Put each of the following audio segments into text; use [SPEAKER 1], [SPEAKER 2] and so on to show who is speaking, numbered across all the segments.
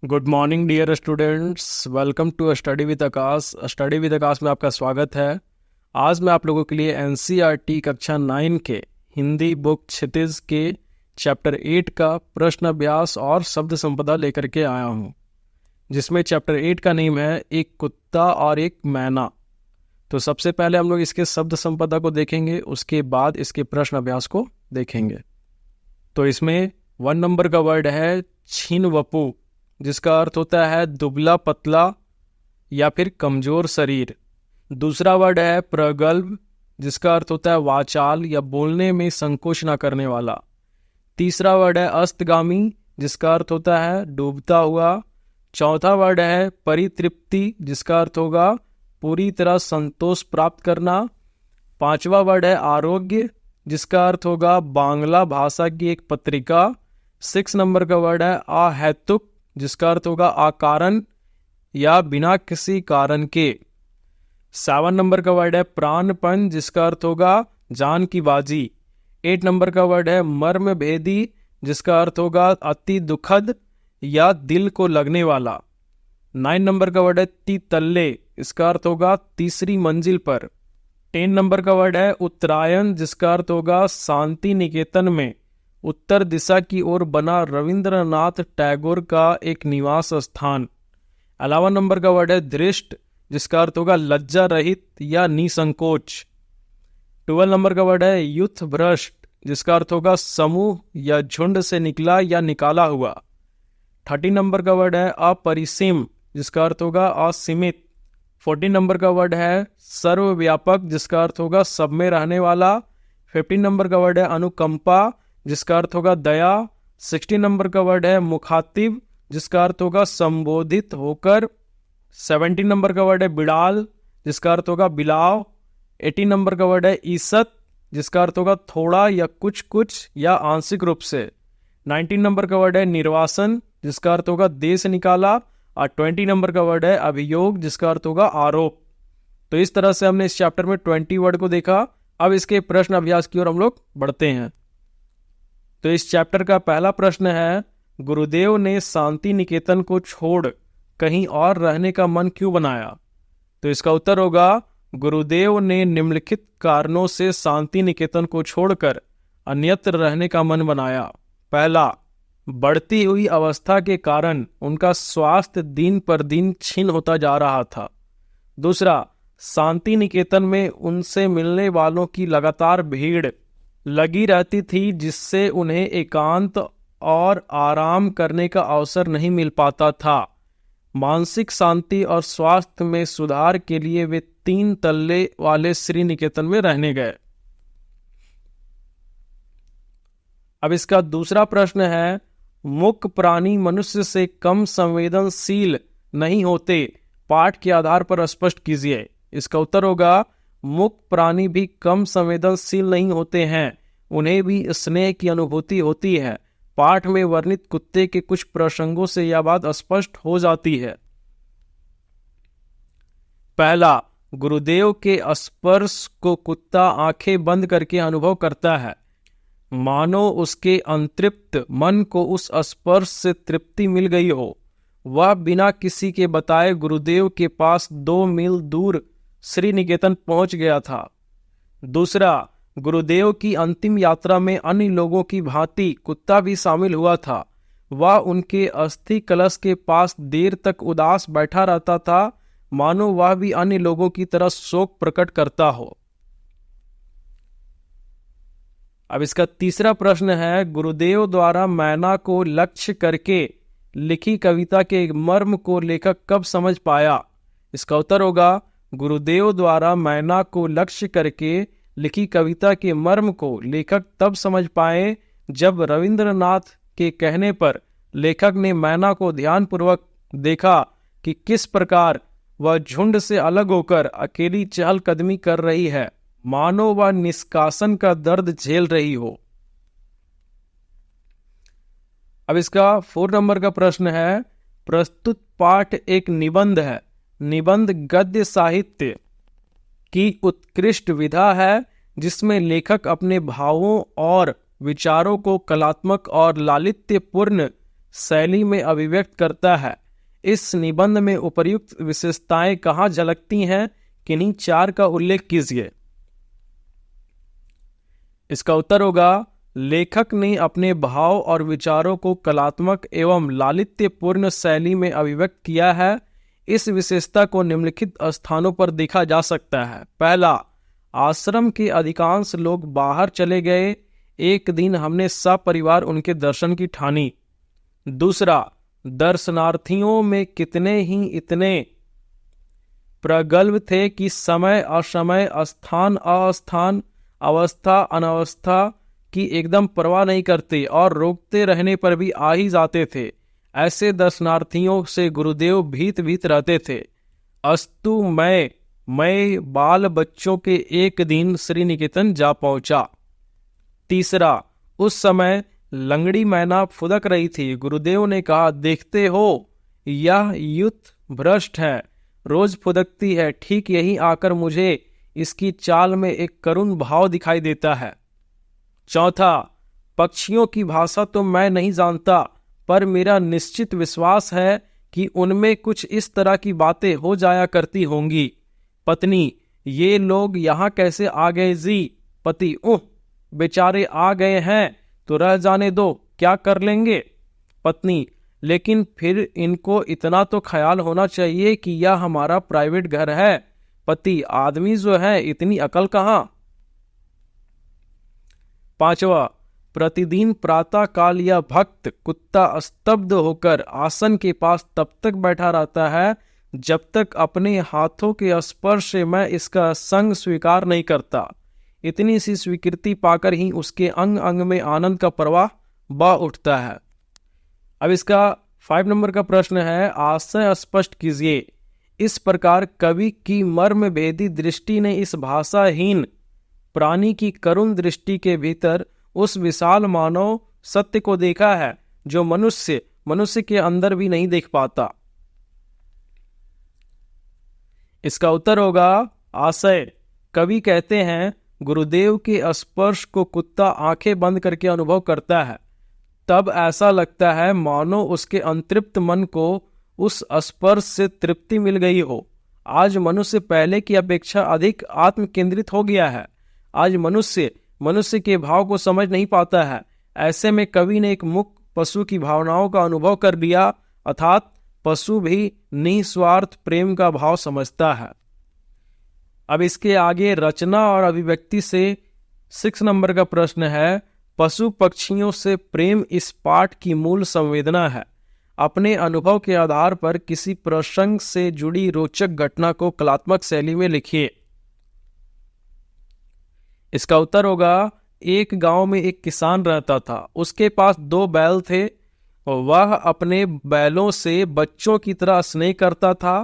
[SPEAKER 1] Good morning dear students, welcome to study with Aakash. Study with Aakash में आपका स्वागत है। आज मैं आप लोगों के लिए एनसीईआरटी कक्षा 9 के हिंदी बुक क्षितिज के चैप्टर 8 का प्रश्न अभ्यास और शब्द संपदा लेकर के आया हूँ, जिसमें चैप्टर 8 का नेम है एक कुत्ता और एक मैना। तो सबसे पहले हम लोग इसके शब्द संपदा को देखेंगे, उसके बाद इसके प्रश्न अभ्यास को देखेंगे। तो इसमें 1 नंबर का वर्ड है छिनवपु, जिसका अर्थ होता है दुबला पतला या फिर कमजोर शरीर। दूसरा वर्ड है प्रगल्भ, जिसका अर्थ होता है वाचाल या बोलने में संकोच ना करने वाला। तीसरा वर्ड है अस्तगामी, जिसका अर्थ होता है डूबता हुआ। चौथा वर्ड है परितृप्ति, जिसका अर्थ होगा पूरी तरह संतोष प्राप्त करना। पांचवा वर्ड है आरोग्य, जिसका अर्थ होगा बांग्ला भाषा की एक पत्रिका। 6 नंबर का वर्ड है अहेतुक, जिसका अर्थ होगा अकारण या बिना किसी कारण के। 7 नंबर का वर्ड है प्राणपन, जिसका अर्थ होगा जान की बाजी। 8 नंबर का वर्ड है मर्म भेदी, जिसका अर्थ होगा अति दुखद या दिल को लगने वाला। 9 नंबर का वर्ड है तितल्ले, इसका अर्थ होगा तीसरी मंजिल पर। 10 नंबर का वर्ड है उत्तरायण, जिसका अर्थ होगा शांति निकेतन में उत्तर दिशा की ओर बना रविंद्रनाथ टैगोर का एक निवास स्थान। 11 नंबर का वर्ड है धृष्ट, जिसका अर्थ होगा लज्जा रहित या निसंकोच। 12 नंबर का वर्ड है युथ भ्रष्ट, जिसका अर्थ होगा समूह या झुंड से निकला या निकाला हुआ। 30 नंबर का वर्ड है अपरिसीम, जिसका अर्थ होगा असीमित। 14 नंबर का वर्ड है सर्वव्यापक, जिसका अर्थ होगा सब में रहने वाला। 15 नंबर का वर्ड है अनुकंपा, जिसका अर्थ होगा दया। 16 नंबर का वर्ड है मुखातिब, जिसका अर्थ होगा संबोधित होकर। 17 नंबर का वर्ड है बिड़ाल, जिसका अर्थ होगा बिलाव। 18 नंबर का वर्ड है ईसत, जिसका अर्थ होगा थोड़ा या कुछ कुछ या आंशिक रूप से। 19 नंबर का वर्ड है निर्वासन, जिसका अर्थ होगा देह से निकाला। और 20 नंबर का वर्ड है अभियोग, जिसका अर्थ होगा आरोप। तो इस तरह से हमने इस चैप्टर में 20 वर्ड को देखा। अब इसके प्रश्न अभ्यास की ओर हम लोग बढ़ते हैं। तो इस चैप्टर का पहला प्रश्न है, गुरुदेव ने शांति निकेतन को छोड़ कहीं और रहने का मन क्यों बनाया? तो इसका उत्तर होगा गुरुदेव ने निम्नलिखित कारणों से शांति निकेतन को छोड़कर अन्यत्र रहने का मन बनाया। पहला, बढ़ती हुई अवस्था के कारण उनका स्वास्थ्य दिन पर दिन क्षीण होता जा रहा था। दूसरा, शांति निकेतन में उनसे मिलने वालों की लगातार भीड़ लगी रहती थी, जिससे उन्हें एकांत और आराम करने का अवसर नहीं मिल पाता था। मानसिक शांति और स्वास्थ्य में सुधार के लिए वे 3 तल्ले वाले श्री निकेतन में रहने गए। अब इसका दूसरा प्रश्न है, मूक प्राणी मनुष्य से कम संवेदनशील नहीं होते, पाठ के आधार पर स्पष्ट कीजिए। इसका उत्तर होगा मूक प्राणी भी कम संवेदनशील नहीं होते हैं, उन्हें भी स्नेह की अनुभूति होती है। पाठ में वर्णित कुत्ते के कुछ प्रसंगों से यह बात स्पष्ट हो जाती है। पहला, गुरुदेव के स्पर्श को कुत्ता आंखें बंद करके अनुभव करता है, मानो उसके अंतृप्त मन को उस स्पर्श से तृप्ति मिल गई हो। वह बिना किसी के बताए गुरुदेव के पास 2 मील दूर श्री निकेतन पहुंच गया था। दूसरा, गुरुदेव की अंतिम यात्रा में अन्य लोगों की भांति कुत्ता भी शामिल हुआ था। वह उनके अस्थि कलश के पास देर तक उदास बैठा रहता था, मानो वह भी अन्य लोगों की तरह शोक प्रकट करता हो। अब इसका तीसरा प्रश्न है, गुरुदेव द्वारा मैना को लक्ष्य करके लिखी कविता के मर्म को लेखक कब समझ पाया? इसका उत्तर होगा गुरुदेव द्वारा मैना को लक्ष्य करके लिखी कविता के मर्म को लेखक तब समझ पाए जब रविंद्रनाथ के कहने पर लेखक ने मैना को ध्यानपूर्वक देखा कि किस प्रकार वह झुंड से अलग होकर अकेली चहलकदमी कर रही है, मानो वह निष्कासन का दर्द झेल रही हो। अब इसका 4 नंबर का प्रश्न है, प्रस्तुत पाठ एक निबंध है। निबंध गद्य साहित्य की उत्कृष्ट विधा है, जिसमें लेखक अपने भावों और विचारों को कलात्मक और लालित्यपूर्ण शैली में अभिव्यक्त करता है। इस निबंध में उपर्युक्त विशेषताएं कहाँ झलकती हैं, किन्हीं चार का उल्लेख कीजिए। इसका उत्तर होगा, लेखक ने अपने भाव और विचारों को कलात्मक एवं लालित्यपूर्ण शैली में अभिव्यक्त किया है। इस विशेषता को निम्नलिखित स्थानों पर देखा जा सकता है। पहला, आश्रम के अधिकांश लोग बाहर चले गए। एक दिन हमने सपरिवार उनके दर्शन की ठानी। दूसरा, दर्शनार्थियों में कितने ही इतने प्रगल्भ थे कि समय असमय, स्थान अस्थान, अवस्था अनवस्था की एकदम परवाह नहीं करते और रोकते रहने पर भी आ ही जाते थे। ऐसे दर्शनार्थियों से गुरुदेव भीत भीत रहते थे। अस्तु मैं बाल बच्चों के एक दिन श्री निकेतन जा पहुंचा। तीसरा, उस समय लंगड़ी मैना फुदक रही थी। गुरुदेव ने कहा, देखते हो यह युथ भ्रष्ट है, रोज फुदकती है। ठीक यही आकर मुझे इसकी चाल में एक करुण भाव दिखाई देता है। चौथा, पक्षियों की भाषा तो मैं नहीं जानता, पर मेरा निश्चित विश्वास है कि उनमें कुछ इस तरह की बातें हो जाया करती होंगी। पत्नी, ये लोग यहाँ कैसे आ गए जी? पति, बेचारे आ गए हैं तो रह जाने दो, क्या कर लेंगे? पत्नी, लेकिन फिर इनको इतना तो ख्याल होना चाहिए कि यह हमारा प्राइवेट घर है। पति, आदमी जो है इतनी अकल कहाँ? पांचवा, प्रतिदिन प्रातः काल यह भक्त कुत्ता स्तब्ध होकर आसन के पास तब तक बैठा रहता है जब तक अपने हाथों के स्पर्श से मैं इसका संग स्वीकार नहीं करता। इतनी सी स्वीकृति पाकर ही उसके अंग अंग में आनंद का प्रवाह बह उठता है। अब इसका 5 नंबर का प्रश्न है, आशय स्पष्ट कीजिए। इस प्रकार कवि की मर्म भेदी दृष्टि ने इस भाषाहीन प्राणी की करुण दृष्टि के भीतर उस विशाल मानव सत्य को देखा है जो मनुष्य के अंदर भी नहीं देख पाता। इसका उत्तर होगा आशय। कवि कहते हैं, गुरुदेव के स्पर्श को कुत्ता आंखें बंद करके अनुभव करता है, तब ऐसा लगता है मानो उसके अंतृप्त मन को उस स्पर्श से तृप्ति मिल गई हो। आज मनुष्य पहले की अपेक्षा अधिक आत्म केंद्रित हो गया है। आज मनुष्य के भाव को समझ नहीं पाता है। ऐसे में कवि ने एक मुक्त पशु की भावनाओं का अनुभव कर लिया, अर्थात पशु भी निस्वार्थ प्रेम का भाव समझता है। अब इसके आगे रचना और अभिव्यक्ति से 6 नंबर का प्रश्न है, पशु पक्षियों से प्रेम इस पाठ की मूल संवेदना है। अपने अनुभव के आधार पर किसी प्रसंग से जुड़ी रोचक घटना को कलात्मक शैली में लिखिए। इसका उत्तर होगा, एक गांव में एक किसान रहता था। उसके पास 2 बैल थे। वह अपने बैलों से बच्चों की तरह स्नेह करता था।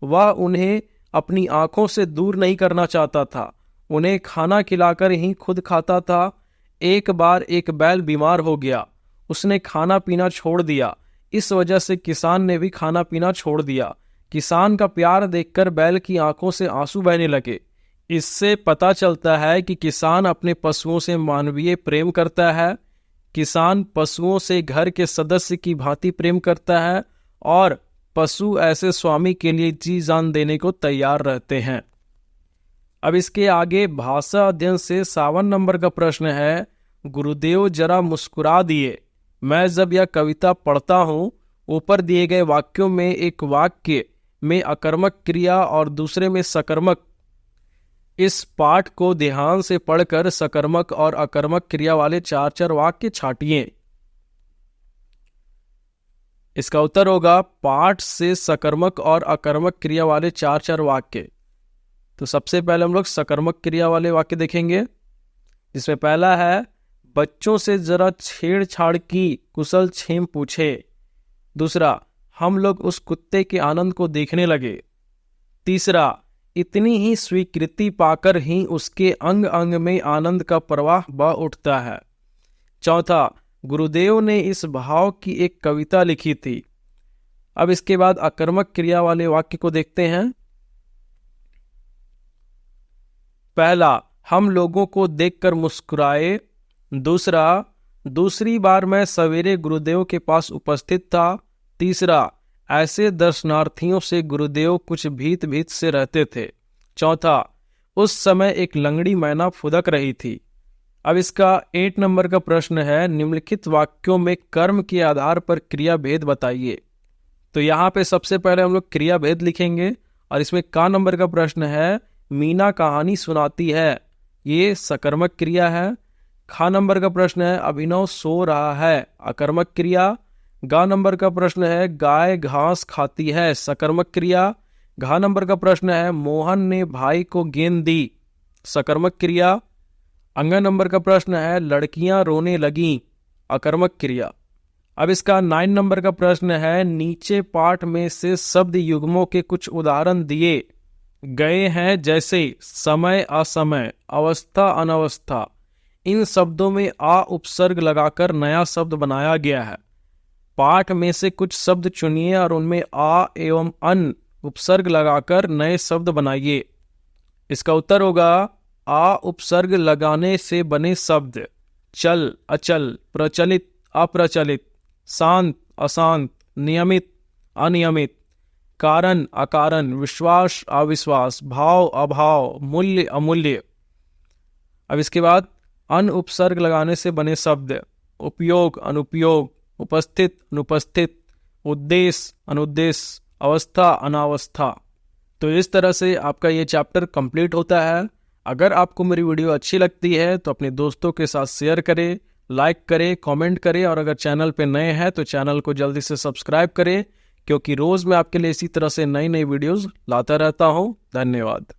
[SPEAKER 1] वह उन्हें अपनी आंखों से दूर नहीं करना चाहता था। उन्हें खाना खिलाकर ही खुद खाता था। एक बार एक बैल बीमार हो गया। उसने खाना पीना छोड़ दिया। इस वजह से किसान ने भी खाना पीना छोड़ दिया। किसान का प्यार देखकर बैल की आंखों से आंसू बहने लगे। इससे पता चलता है कि किसान अपने पशुओं से मानवीय प्रेम करता है। किसान पशुओं से घर के सदस्य की भांति प्रेम करता है और पशु ऐसे स्वामी के लिए जी जान देने को तैयार रहते हैं। अब इसके आगे भाषा अध्ययन से 52 नंबर का प्रश्न है, गुरुदेव जरा मुस्कुरा दिए। मैं जब यह कविता पढ़ता हूँ, ऊपर दिए गए वाक्यों में एक वाक्य में अकर्मक क्रिया और दूसरे में सकर्मक। इस पाठ को ध्यान से पढ़कर सकर्मक और अकर्मक क्रिया वाले 4 वाक्य छाटिए। इसका उत्तर होगा, पाठ से सकर्मक और अकर्मक क्रिया वाले 4 वाक्य। तो सबसे पहले हम लोग सकर्मक क्रिया वाले वाक्य देखेंगे, जिसमें पहला है, बच्चों से जरा छेड़छाड़ की कुशल क्षेम पूछे। दूसरा, हम लोग उस कुत्ते के आनंद को देखने लगे। तीसरा, इतनी ही स्वीकृति पाकर ही उसके अंग अंग में आनंद का प्रवाह बह उठता है। चौथा, गुरुदेव ने इस भाव की एक कविता लिखी थी। अब इसके बाद अकर्मक क्रिया वाले वाक्य को देखते हैं। पहला, हम लोगों को देखकर मुस्कुराए। दूसरा, दूसरी बार मैं सवेरे गुरुदेव के पास उपस्थित था। तीसरा, ऐसे दर्शनार्थियों से गुरुदेव कुछ भीत भीत से रहते थे। चौथा, उस समय एक लंगड़ी मैना फुदक रही थी। अब इसका 8 नंबर का प्रश्न है, निम्नलिखित वाक्यों में कर्म के आधार पर क्रिया भेद बताइए। तो यहाँ पे सबसे पहले हम लोग क्रिया भेद लिखेंगे और इसमें का नंबर का प्रश्न है, मीना कहानी सुनाती है, ये सकर्मक क्रिया है। खा नंबर का प्रश्न है, अभिनव सो रहा है, अकर्मक क्रिया। गा नंबर का प्रश्न है, गाय घास खाती है, सकर्मक क्रिया। घा नंबर का प्रश्न है, मोहन ने भाई को गेंद दी, सकर्मक क्रिया। अंगा नंबर का प्रश्न है, लड़कियां रोने लगीं, अकर्मक क्रिया। अब इसका 9 नंबर का प्रश्न है, नीचे पाठ में से शब्द युग्मों के कुछ उदाहरण दिए गए हैं, जैसे समय असमय, अवस्था अनवस्था। इन शब्दों में आ उपसर्ग लगाकर नया शब्द बनाया गया है। पाठ में से कुछ शब्द चुनिए और उनमें आ एवं अन उपसर्ग लगाकर नए शब्द बनाइए। इसका उत्तर होगा, आ उपसर्ग लगाने से बने शब्द चल अचल, प्रचलित अप्रचलित, शांत अशांत, नियमित अनियमित, कारण अकारण, विश्वास अविश्वास, भाव अभाव, मूल्य अमूल्य। अब इसके बाद अन उपसर्ग लगाने से बने शब्द उपयोग अनुपयोग, उपस्थित अनुपस्थित, उद्देश्य अनुद्देश्य, अवस्था अनावस्था। तो इस तरह से आपका ये चैप्टर कंप्लीट होता है। अगर आपको मेरी वीडियो अच्छी लगती है तो अपने दोस्तों के साथ शेयर करें, लाइक करें, कमेंट करें और अगर चैनल पे नए हैं तो चैनल को जल्दी से सब्सक्राइब करें, क्योंकि रोज मैं आपके लिए इसी तरह से नई नई वीडियोस लाता रहता हूं। धन्यवाद।